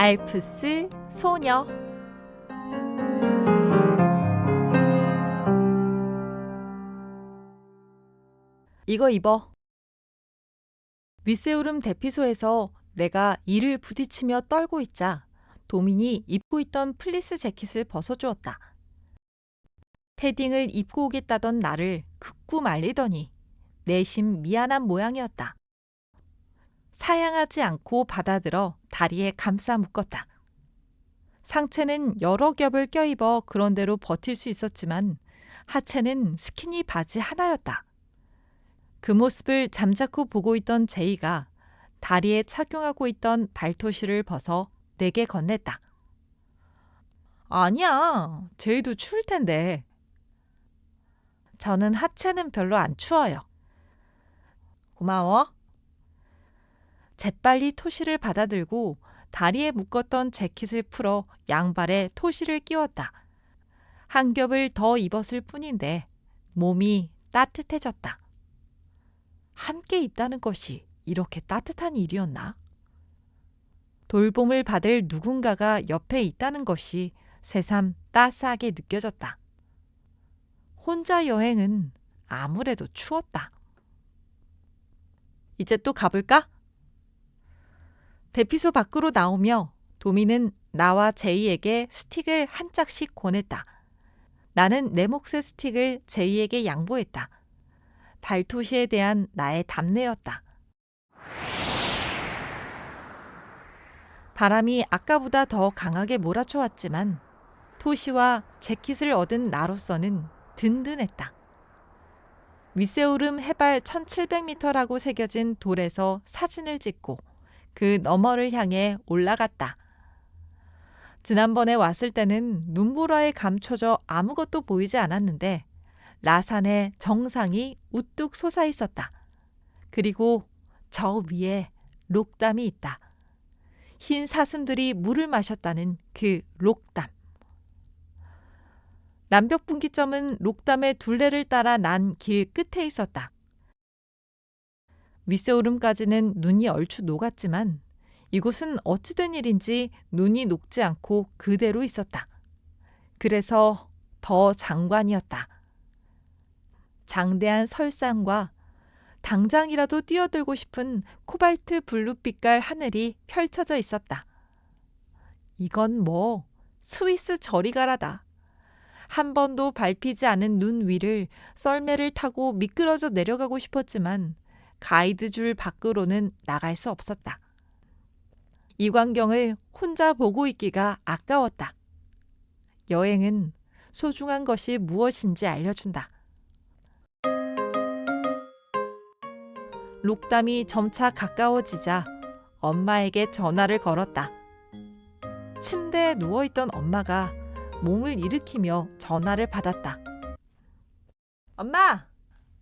알프스 소녀. 이거 입어. 윗세오름 대피소에서 내가 이를 부딪히며 떨고 있자 도민이 입고 있던 플리스 재킷을 벗어주었다. 패딩을 입고 오겠다던 나를 극구 말리더니 내심 미안한 모양이었다. 사양하지 않고 받아들어 다리에 감싸 묶었다. 상체는 여러 겹을 껴입어 그런대로 버틸 수 있었지만 하체는 스키니 바지 하나였다. 그 모습을 잠자코 보고 있던 제이가 다리에 착용하고 있던 발토시를 벗어 내게 건넸다. 아니야, 제이도 추울 텐데. 저는 하체는 별로 안 추워요. 고마워. 재빨리 토시를 받아들고 다리에 묶었던 재킷을 풀어 양발에 토시를 끼웠다. 한 겹을 더 입었을 뿐인데 몸이 따뜻해졌다. 함께 있다는 것이 이렇게 따뜻한 일이었나? 돌봄을 받을 누군가가 옆에 있다는 것이 새삼 따스하게 느껴졌다. 혼자 여행은 아무래도 추웠다. 이제 또 가볼까? 대피소 밖으로 나오며 도미는 나와 제이에게 스틱을 한 짝씩 권했다. 나는 내 몫의 스틱을 제이에게 양보했다. 발토시에 대한 나의 답례였다. 바람이 아까보다 더 강하게 몰아쳐왔지만 토시와 재킷을 얻은 나로서는 든든했다. 윗세오름 해발 1700m라고 새겨진 돌에서 사진을 찍고 그 너머를 향해 올라갔다. 지난번에 왔을 때는 눈보라에 감춰져 아무것도 보이지 않았는데 라산의 정상이 우뚝 솟아 있었다. 그리고 저 위에 록담이 있다. 흰 사슴들이 물을 마셨다는 그 록담. 남벽분기점은 록담의 둘레를 따라 난 길 끝에 있었다. 윗세오름까지는 눈이 얼추 녹았지만 이곳은 어찌된 일인지 눈이 녹지 않고 그대로 있었다. 그래서 더 장관이었다. 장대한 설산과 당장이라도 뛰어들고 싶은 코발트 블루빛깔 하늘이 펼쳐져 있었다. 이건 뭐 스위스 저리가라다. 한 번도 밟히지 않은 눈 위를 썰매를 타고 미끄러져 내려가고 싶었지만 가이드 줄 밖으로는 나갈 수 없었다. 이 광경을 혼자 보고 있기가 아까웠다. 여행은 소중한 것이 무엇인지 알려준다. 록담이 점차 가까워지자 엄마에게 전화를 걸었다. 침대에 누워있던 엄마가 몸을 일으키며 전화를 받았다. 엄마,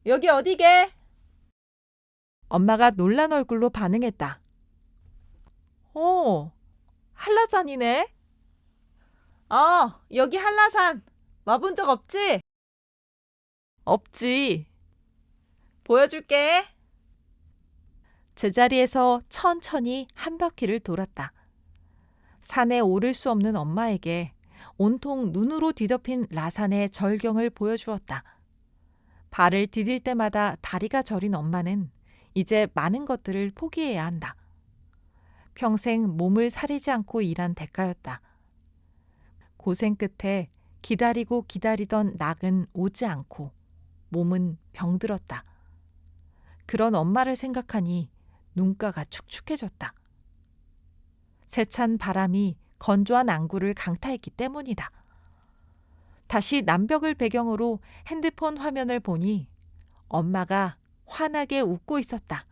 여기 어디게? 엄마가 놀란 얼굴로 반응했다. 한라산이네. 여기 한라산. 와본 적 없지? 없지. 보여줄게. 제자리에서 천천히 한 바퀴를 돌았다. 산에 오를 수 없는 엄마에게 온통 눈으로 뒤덮인 라산의 절경을 보여주었다. 발을 디딜 때마다 다리가 저린 엄마는 이제 많은 것들을 포기해야 한다. 평생 몸을 사리지 않고 일한 대가였다. 고생 끝에 기다리고 기다리던 낙은 오지 않고 몸은 병들었다. 그런 엄마를 생각하니 눈가가 축축해졌다. 세찬 바람이 건조한 안구를 강타했기 때문이다. 다시 남벽을 배경으로 핸드폰 화면을 보니 엄마가 환하게 웃고 있었다.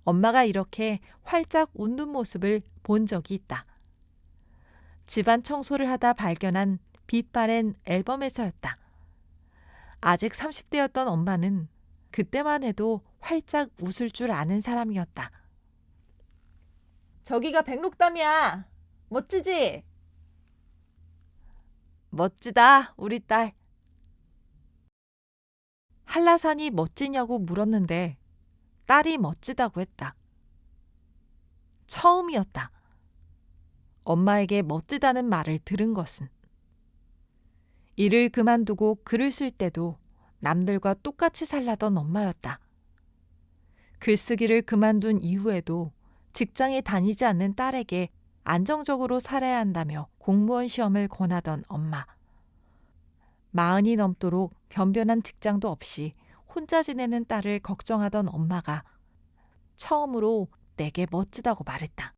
엄마가 이렇게 활짝 웃는 모습을 본 적이 있다. 집안 청소를 하다 발견한 빛바랜 앨범에서였다. 아직 30대였던 엄마는 그때만 해도 활짝 웃을 줄 아는 사람이었다. 저기가 백록담이야. 멋지지? 멋지다, 우리 딸. 한라산이 멋지냐고 물었는데 딸이 멋지다고 했다. 처음이었다. 엄마에게 멋지다는 말을 들은 것은 일을 그만두고 글을 쓸 때도 남들과 똑같이 살라던 엄마였다. 글쓰기를 그만둔 이후에도 직장에 다니지 않는 딸에게 안정적으로 살아야 한다며 공무원 시험을 권하던 엄마. 40이 넘도록 변변한 직장도 없이 혼자 지내는 딸을 걱정하던 엄마가 처음으로 내게 멋지다고 말했다.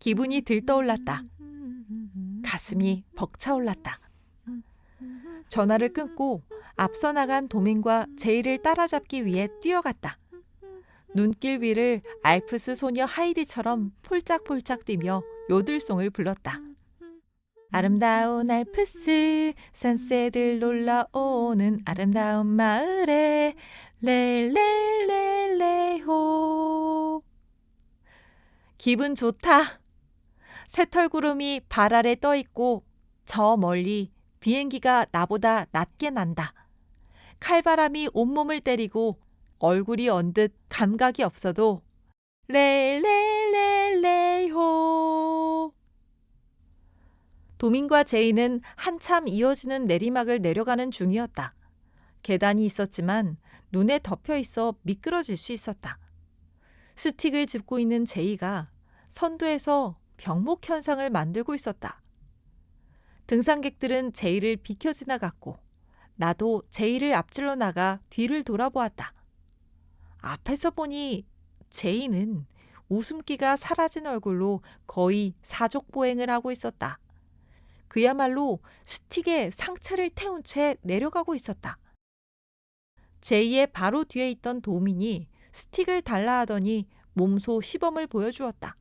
기분이 들떠올랐다. 가슴이 벅차올랐다. 전화를 끊고 앞서 나간 도민과 제이를 따라잡기 위해 뛰어갔다. 눈길 위를 알프스 소녀 하이디처럼 폴짝폴짝 뛰며 요들송을 불렀다. 아름다운 알프스 산새들 놀러오는 아름다운 마을에 레레레레호. 기분 좋다. 새털구름이 발 아래 떠있고 저 멀리 비행기가 나보다 낮게 난다. 칼바람이 온몸을 때리고 얼굴이 언듯 감각이 없어도 레레레레호. 도민과 제이는 한참 이어지는 내리막을 내려가는 중이었다. 계단이 있었지만 눈에 덮여 있어 미끄러질 수 있었다. 스틱을 짚고 있는 제이가 선두에서 병목 현상을 만들고 있었다. 등산객들은 제이를 비켜 지나갔고 나도 제이를 앞질러 나가 뒤를 돌아보았다. 앞에서 보니 제이는 웃음기가 사라진 얼굴로 거의 사족보행을 하고 있었다. 그야말로 스틱에 상체를 태운 채 내려가고 있었다. 제이의 바로 뒤에 있던 도민이 스틱을 달라 하더니 몸소 시범을 보여주었다.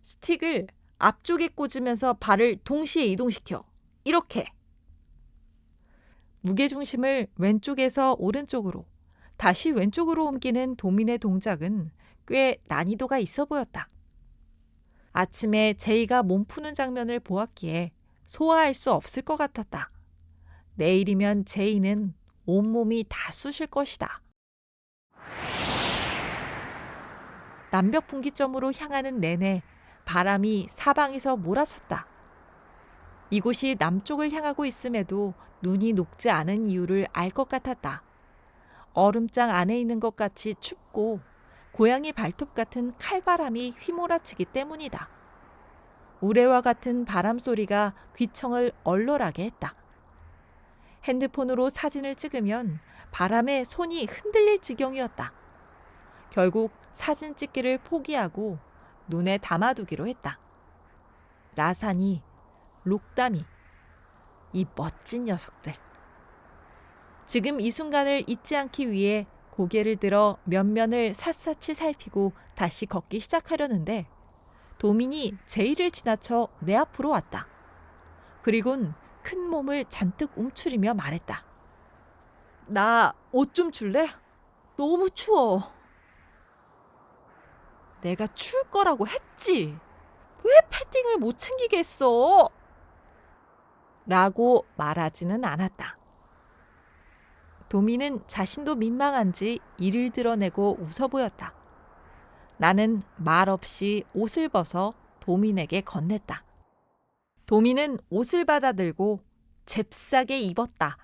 스틱을 앞쪽에 꽂으면서 발을 동시에 이동시켜. 이렇게. 무게중심을 왼쪽에서 오른쪽으로, 다시 왼쪽으로 옮기는 도민의 동작은 꽤 난이도가 있어 보였다. 아침에 제이가 몸 푸는 장면을 보았기에 소화할 수 없을 것 같았다. 내일이면 제이는 온몸이 다 쑤실 것이다. 남벽 분기점으로 향하는 내내 바람이 사방에서 몰아쳤다. 이곳이 남쪽을 향하고 있음에도 눈이 녹지 않은 이유를 알 것 같았다. 얼음장 안에 있는 것 같이 춥고 고양이 발톱 같은 칼바람이 휘몰아치기 때문이다. 우레와 같은 바람 소리가 귀청을 얼얼하게 했다. 핸드폰으로 사진을 찍으면 바람에 손이 흔들릴 지경이었다. 결국 사진 찍기를 포기하고 눈에 담아두기로 했다. 라산이, 록담이, 이 멋진 녀석들. 지금 이 순간을 잊지 않기 위해 고개를 들어 면면을 샅샅이 살피고 다시 걷기 시작하려는데 도민이 제이를 지나쳐 내 앞으로 왔다. 그리곤 큰 몸을 잔뜩 움츠리며 말했다. 나 옷 좀 줄래? 너무 추워. 내가 추울 거라고 했지. 왜 패딩을 못 챙기겠어? 라고 말하지는 않았다. 도민은 자신도 민망한지 이를 드러내고 웃어 보였다. 나는 말없이 옷을 벗어 도민에게 건넸다. 도민은 옷을 받아들고 잽싸게 입었다.